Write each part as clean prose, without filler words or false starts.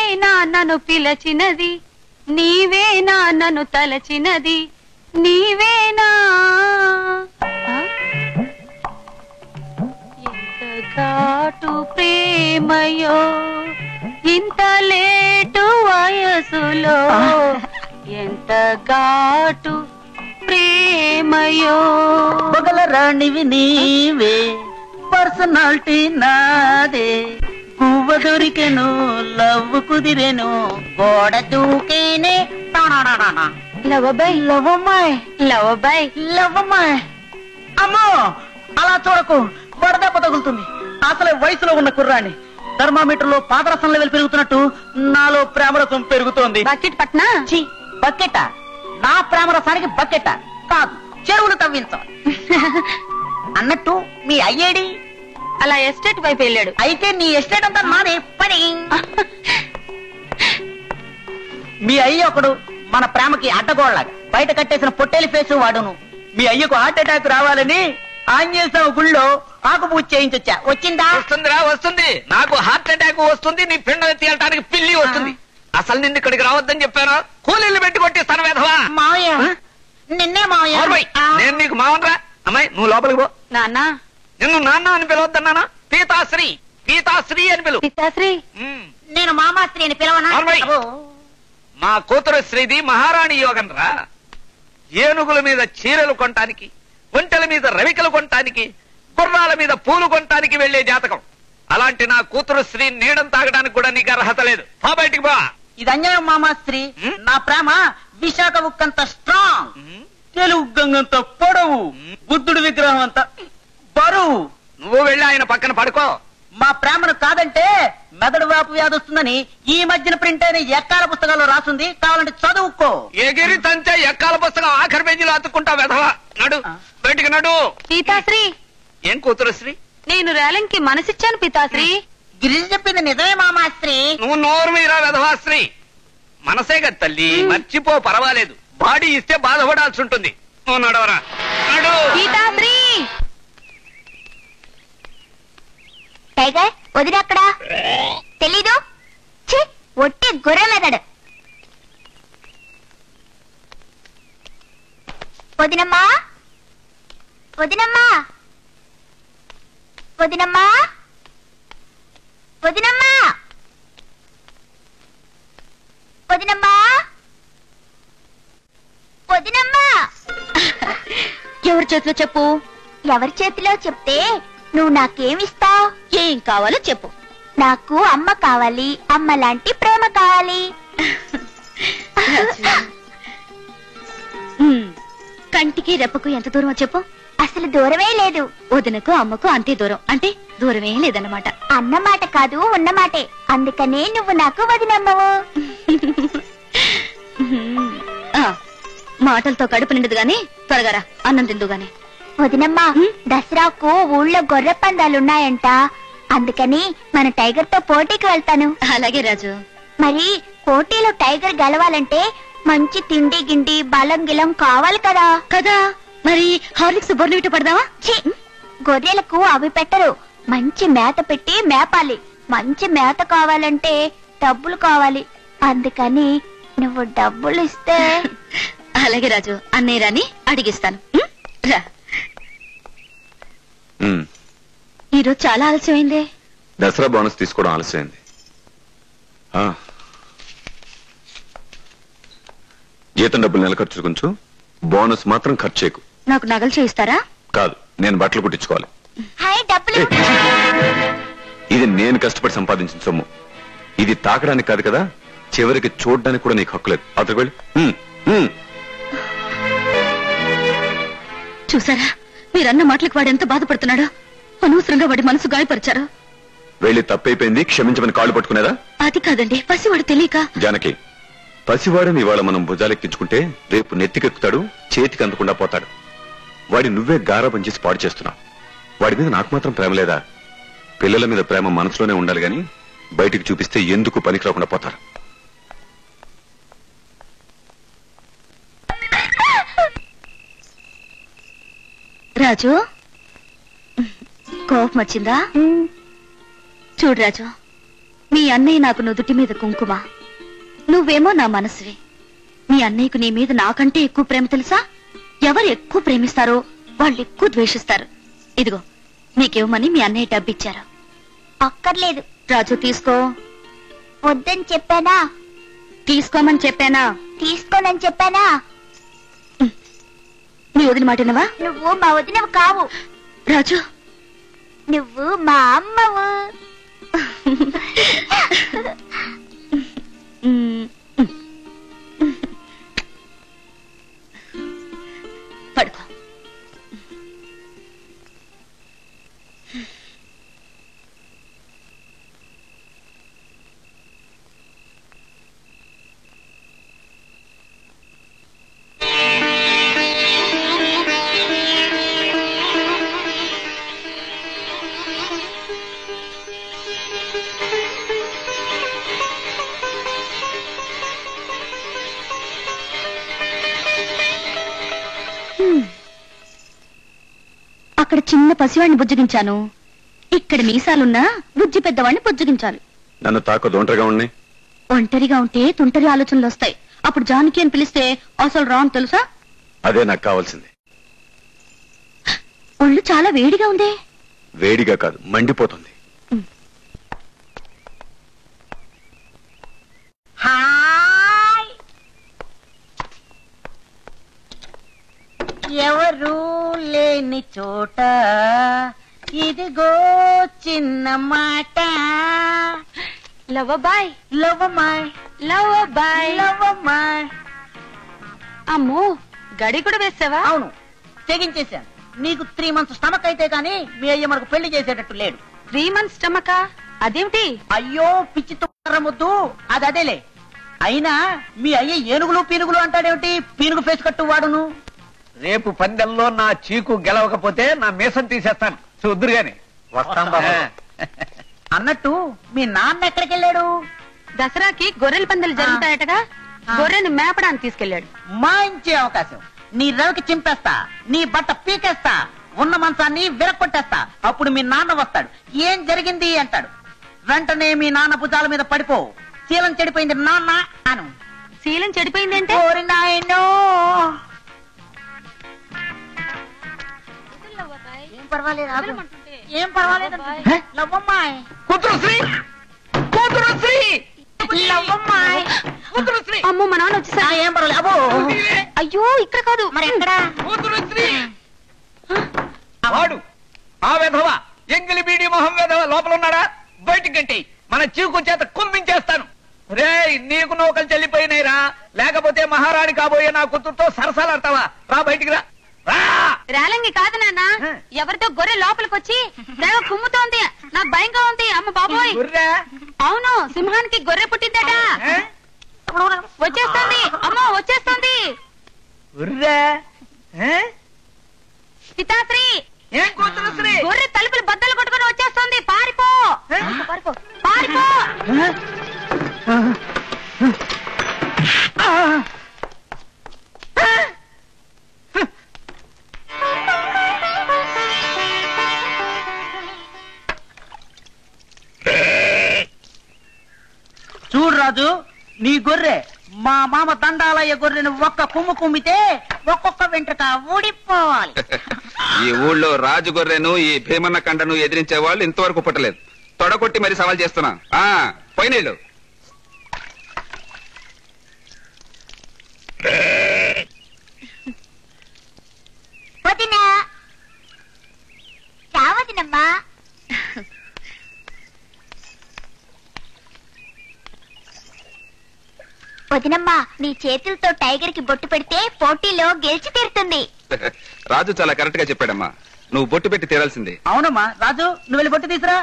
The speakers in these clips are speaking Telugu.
నీవేనా నన్ను పిలచినది, నీవేనా నన్ను తలచినది, నీవేనా. ఎంత ఘాటు ప్రేమయో, ఇంత లేటు వయసులో, ఎంత ఘాటు ప్రేమయో. పగల రాణివి నీవే, పర్సనాలిటీ నాదే, పువ్వ దొరికెను లవ్ కుదిరెను, గోడ దూకేనే. లవబాయ్ లవమ్మాయ్ లవబాయ్ లవమ్మాయ్. అమ్మో అలా చూడకు, వడదెబ్బ తగులుతుంది. అసలే వయసులో ఉన్న కుర్రాన్ని థర్మామీటర్ లో పాదరసం లెవెల్ పెరుగుతున్నట్టు నాలో ప్రేమరసం పెరుగుతోంది. బకెట్ పట్నా? బకెట? నా ప్రేమరసానికి బకెట కాదు, చెరువులు తవ్వించాలి. అన్నట్టు మీ అయ్యేడి? అలా ఎస్టేట్ వైపు వెళ్ళాడు. అయితే నీ ఎస్టేట్ అంతా నాదే పని. మీ అయ్య ఒకడు మన ప్రేమకి అడ్డగోళ్ళగా బయట కట్టేసిన పొట్టేలి ఫేసు వాడును. మీ అయ్యకు హార్ట్ అటాక్ రావాలని ఆంజనేయ స్వామి గుళ్ళో ఆకుపూజ చేయించొచ్చా. వచ్చిందా? వస్తుందిరా, వస్తుంది. నాకు హార్ట్ అటాక్ వస్తుంది, నీ పిండం తీయటానికి పిల్లి వస్తుంది. అసలు నిన్ను ఇక్కడికి రావద్దని చెప్పాను. కూలీలు పెట్టి కొట్టిస్తాను వేధవా. మావయ్య నిన్నే మావయ్య. నేను నీకు మావనరా. అమ్మాయి నువ్వు లోపలికి పో. నాన్న నిన్ను నాన్న అని పిలవద్దన్నానా? పీతాశ్రీ, పీతాశ్రీ అని పిలువు. పితాశ్రీ. నేను మామాశ్రీ అని పిలవనా? మా కూతురు శ్రీది మహారాణి యోగం రా. ఏనుగుల మీద చీరలు కొనటానికి, ఒంటెల మీద రవికలు కొనటానికి, గుర్రాల మీద పూలు కొనటానికి వెళ్లే జాతకం. అలాంటి నా కూతురు శ్రీ నీడం తాగడానికి కూడా నీకు అర్హత లేదు. పో బయటికి పో. ఇది అన్యాయం మామాశ్రీ. నా ప్రేమ విశాఖ ఉక్కంత స్ట్రాంగ్, తెలుగు గంగంత పొడవు, బుద్ధుడి విగ్రహం అంత బరువు. నువ్వు వెళ్ళి ఆయన పక్కన పడుకో. మా ప్రేమను కాదంటే మెదడు వాపు వ్యాధి వస్తుందని ఈ మధ్యన ప్రింట్ అయిన ఎక్కాల పుస్తకాల్లో రాసింది. కావాలంటే చదువుకో. ఎగిరి తంతే ఎక్కాల పుస్తకం ఆఖరి పేజీలో అతుక్కుంటా వెధవా. నడు బయటికి నడు. పితాశ్రీ. ఏం కూతురు శ్రీ? నేను రేలంకి మనసిచ్చాను పితాశ్రీ. గిరిజ చెప్పింది నిజమే మామాశ్రీ. నువ్వు నోరు మీరా వెధవాశ్రీ. మనసే కదా తల్లి, మర్చిపో, పర్వాలేదు. బాడీ ఇస్తే బాధపడాల్సి ఉంటుంది. నువ్వు నడవరా, నడు. పితాశ్రీ. టైగర్ వదినక్కడా తెలీదు? ఒట్టి గుర్ర మెదడు. వదినమ్మా, వదినమ్మా, వదినమ్మా, వదినమ్మా, వదినమ్మా, వదినమ్మా. ఎవరి చేతిలో చెప్పు? ఎవరి చేతిలో చెప్తే నువ్వు నాకేమిస్తావు? ఏం కావాలో చెప్పు. నాకు అమ్మ కావాలి, అమ్మ లాంటి ప్రేమ కావాలి. కంటికి రెప్పకు ఎంత దూరమో చెప్పు. అసలు దూరమే లేదు. వదినకు అమ్మకు అంతే దూరం, అంటే దూరమే లేదన్నమాట. అన్నమాట కాదు, ఉన్నమాటే. అందుకనే నువ్వు నాకు వదినమ్మవు. మాటలతో కడుపు నిండదు గాని త్వరగా అన్నం తిందు గాని. వదినమ్మా, దసరాకు ఊళ్ళో గొర్రె పందాలున్నాయంట. అందుకని మన టైగర్ తో పోటీకి వెళ్తాను. అలాగే రాజు. మరి పోటీలో టైగర్ గెలవాలంటే మంచి తిండి గిండి బలం గిలం కావాలి కదా. కదా, మరి హార్లిక్స్ బొర్లు పడదావా? గొర్రెలకు అవి పెట్టరు. మంచి మేత పెట్టి మేపాలి. మంచి మేత కావాలంటే డబ్బులు కావాలి. అందుకని నువ్వు డబ్బులు ఇస్తే. అలాగే రాజు, అన్నయ్య రాని అడిగిస్తాను. రా. ఈరోజు చాలా ఆలస్యమైంది. దసరా బోనస్ తీసుకోవడం ఆలస్యమైంది. జీతం డబ్బులు నెల ఖర్చు కొంచెం, బోనస్ మాత్రం ఖర్చు చేయకు. నాకు నగలు చేయిస్తారా? కాదు, నేను బట్టలు కుట్టించుకోవాలి. డబ్బులు. ఇది నేను కష్టపడి సంపాదించిన సొమ్ము. ఇది తాకడానికి కాదు కదా, చివరికి చూడడానికి కూడా నీకు హక్కు లేదు. అతను వెళ్ళి. చూసారా, మీరన్న మాటలకు వాడు ఎంత బాధపడుతున్నాడో. అనవసరంగా వాడి మనసు గాయపరిచారు. వెళ్ళి తప్పైపోయింది, క్షమించమని కాళ్ళు పట్టుకునేదా? అది కాదండి, పసివాడు తెలియక. జానకి, పసివాడిని ఇవాళ మనం భుజాలెక్కించుకుంటే రేపు నెత్తికెక్కుతాడు, చేతికి అందకుండా పోతాడు. వాడి నువ్వే గారాబం చేసి పాడు చేస్తున్నావు. వాడి మీద నాకు మాత్రం ప్రేమ లేదా? పిల్లల మీద ప్రేమ మనసులోనే ఉండాలి గాని బయటికి చూపిస్తే ఎందుకు పనికి రాకుండా పోతారు. రాజు, కోపం వచ్చిందా? చూడు రాజు, మీ అన్నయ్య నాకు నుదుటి మీద కుంకుమ, నువ్వేమో నా మనసువి. మీ అన్నయ్యకు నీ మీద నాకంటే ఎక్కువ ప్రేమ తెలుసా? ఎవరు ఎక్కువ ప్రేమిస్తారో వాళ్ళు ఎక్కువ ద్వేషిస్తారు. ఇదిగో నీకేమని మీ అన్నయ్య డబ్బిచ్చారు. అక్కర్లేదు. రాజు తీసుకో. వద్దని చెప్పానా? తీసుకోమని చెప్పానా? తీసుకోనని చెప్పానా? నీ వదిన మాటినవా? నువ్వు మా వదినవు కావు రాజు, నువ్వు మా అమ్మవు. పడుకో. అక్కడ చిన్న పసివాడిని బుజ్జగించాను, ఇక్కడ మీసాలున్నా బుజ్జి పెద్దవాడిని బుజ్జగించాలి. నన్ను తాకు ఒంటరిగా ఉన్నాయి. ఒంటరిగా ఉంటే తుంటరి ఆలోచనలు వస్తాయి. అప్పుడు జానకి అని పిలిస్తే అసలు రాను తెలుసా? అదే నాకు కావాల్సింది. ఒళ్ళు చాలా వేడిగా ఉంది. వేడిగా కాదు, మండిపోతుంది. హాయ్, ఎవరు లేని చోట ఇదిగో చిన్న మాట. లవ్వబాయ్, లవ్వమ్మాయ్, లవ్వబాయ్. లవ్వమ్మాయ్. అమ్మో, గడి కూడా వేసావా? అవును, తెగించేశాను. నీకు 3 months స్టమక్ అయితే గాని మీ అయ్య మనకు పెళ్లి చేసేటట్టు లేడు. 3 months స్టమకా? అదేమిటి? అయ్యో పిచ్చి తుమ్మొద్దు, అది అదేలే. అయినా మీ అయ్య ఏనుగులు పీనుగులు అంటాడేమిటి? పీనుగు ఫేస్ కట్టు వాడును. రేపు పందెంలో నా చీకు గెలవకపోతే నా మీసం తీసేస్తాను, చూద్దురు గాని. వస్తాం బాబు. అన్నట్టు మీ నాన్న ఎక్కడికి వెళ్ళాడు? దసరాకి గొర్రెల పందాలు జరుగుతాయటగా, గొర్రెను మేపడానికి తీసుకెళ్లాడు. మంచి అవకాశం. నీ రవికి చింపేస్తా, నీ బట్ట పీకేస్తా, ఉన్న మంచాన్ని విరక్కొట్టేస్తా. అప్పుడు మీ నాన్న వస్తాడు, ఏం జరిగింది అంటాడు. వెంటనే మీ నాన్న భుజాల మీద పడిపో, శీలం చెడిపోయింది నాన్న అను. శీలం చెడిపోయిందంటే? ఓరి నాయనో. ఏం పర్వాలేదు, ఆగు. ఏం పర్వాలేదు. లవ్వమ్మాయ్, కూతురు శ్రీ, కూతురు శ్రీ, లవ్వమ్మాయ్. కూతురు శ్రీ. అమ్మో, మా నాన్న వచ్చేసా? ఏం పర్వాలేదు. అబ్బో, అయ్యో, ఇక్కడ కాదు. మరి ఎక్కడ? కూతురు శ్రీ. వాడు ఆ వెధవ, ఎంగిలి బీడి మొహం వెధవ లోపల ఉన్నాడా? బయటికి గంటి మన చీకు చేత కుంభించేస్తాను. రే, నీకు నౌకలు చెల్లిపోయినాయిరా, లేకపోతే మహారాణి కాబోయే నా కూతురుతో సరసాలాడతావా? రా, బయటికి రా. రేలంగి కాదు నాన్న, ఎవరితో గొర్రె లోపలికి వచ్చి తెగ కుమ్ముతోంది. నాకు భయంగా ఉంది. అమ్మ బాబోయ్. అవును, సింహానికి గొర్రె పుట్టిందట. వచ్చేస్తుంది, అమ్మో వచ్చేస్తుంది. పితాశ్రీ, ఏం కూతురు శ్రీ? గొర్రె తలుపులు బద్దలు కొట్టుకుని వచ్చేస్తుంది. పారిపో, పారిపో, పారిపో. చూడు రాజు, నీ గొర్రె మా మామ దండాలయ్య గొర్రెను ఒక్క కుమ్ము కుమ్మితే ఒక్కొక్క వెంట్రుక ఊడిపోవాలి. ఈ ఊళ్ళో రాజు గొర్రెను ఈ భీమన్న కండను ఎదిరించే వాళ్ళు ఇంతవరకు పుట్టలేదు. తొడగొట్టి మరి సవాల్ చేస్తున్నా. పోయినేళ్ళు వదినా, రావదినమ్మా. వదినమ్మా, నీ చేతులతో టైగర్ కి బొట్టు పెడితే పోటీలో గెలిచి తీరుతుంది. రాజు చాలా కరెక్ట్ గా చెప్పాడమ్మా. నువ్వు బొట్టు పెట్టి తీరాల్సిందే. అవునమ్మా. రాజు, నువ్వు వెళ్ళి బొట్టు తీసురా.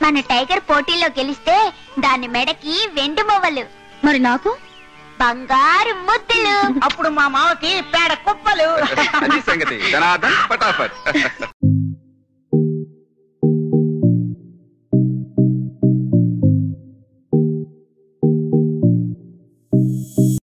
మన టైగర్ పోటీలో గెలిస్తే దాని మెడకి వెండి మొవ్వలు, మరి నాకు బంగారు ముద్దులు. అప్పుడు మా మావకి పేడ కుప్పలు. అది సంగతి. ధనాధన్ పటాఫట్.